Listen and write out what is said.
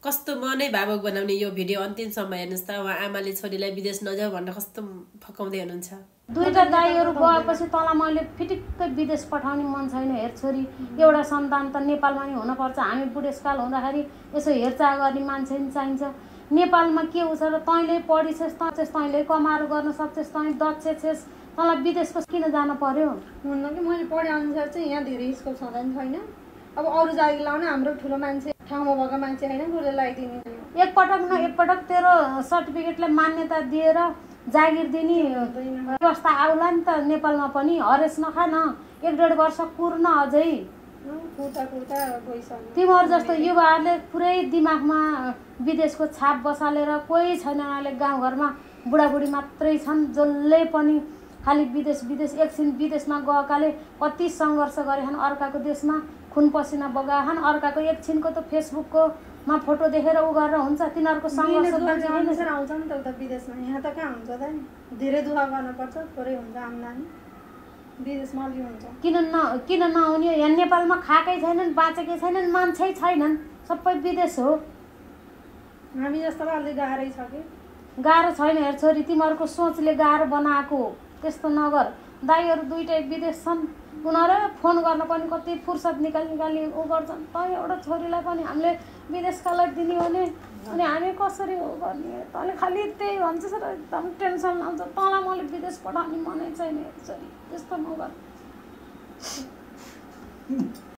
कस्तो मनै भावुक बनाउने यो भिडियो अन्तिमसम्म हेर्नुहोस् त। उहाँ आमाले छोरीलाई विदेश नजाऊ भनेर कस्तो फकाउँदै हुनुहुन्छ। दुईटा दाइहरू गएपछि तँलाई मैले फिटिक्कै विदेश पठाउने मन छैन। हेर छोरी, एउटा सन्तान त नेपालमा नि हुनुपर्छ। हामी बुढेसकाल हुँदाखेरि यसो हेरचाह गर्ने मान्छे नि चाहिन्छ। नेपालमा के हुन्छ र तैँले पढिछेस्, तैँले कमाएर गर्न सक्छेस्, तैँ दक्ष छेस्, तँलाई विदेशको किन जानु पर्यो? हुन्न कि मैले पढे अनुसार चाहिँ यहाँ धेरै स्कोप छँदैन छैन। अब अरू जागिर लाउन हाम्रो ठुलो मान्छे ठाउँमा भएको मान्छे होइन कसले लगाइदिने। एकपटक न एकपटक तेरो सर्टिफिकेटलाई मान्यता दिएर जागिर दिने व्यवस्था आउला नि त नेपालमा पनि। हरेस नखा न, 1-1.5 वर्ष कुर्न अझै। तिमीहरू जस्तो युवाहरूले पुरै दिमागमा विदेशको छाप बसालेर कोही छैन। अहिले गाउँघरमा बुढाबुढी मात्रै छन् जसले पनि खालि विदेश विदेश। एकछिन विदेशमा गएकाले कति सङ्घर्ष गरेछन् अर्काको देशमा, खुन पसिना बगाएछन्। अर्काको एकछिनको त फेसबुकमा फोटो देखेर उ गरेर हुन्छ। तिनीहरूको सङ्घर्ष आउँछ नि त उता विदेशमा। यहाँ त कहाँ हुन्छ त नि, धेरै दुःख गर्नुपर्छ, थोरै हुन्छ आम्दानी। विदेशमा अलि हुन्छ। किन नहुने? यहाँ नेपालमा खाएकै छैनन्, बाँचेकै छैनन्, मान्छे छैनन्, सबै विदेश हो। हामी जस्तोलाई अलि गाह्रै छ कि? गाह्रो छैन। हेर छोरी, तिमीहरूको सोचले गाह्रो बनाएको हो। त्यस्तो नगर। दाइहरू दुइटै विदेश छन्, उनीहरू फोन गर्न पनि कति फुर्सद निकाली उ गर्छन्। त एउटा छोरीलाई पनि हामीले विदेशका लागि दिने भने अनि हामी कसरी उ गर्ने? तँले खालि त्यही भन्छस् र एकदम टेन्सन लाउँछ। तँलाई मैले विदेश पठाउने मनै छैन। छोरी त्यस्तो नगर।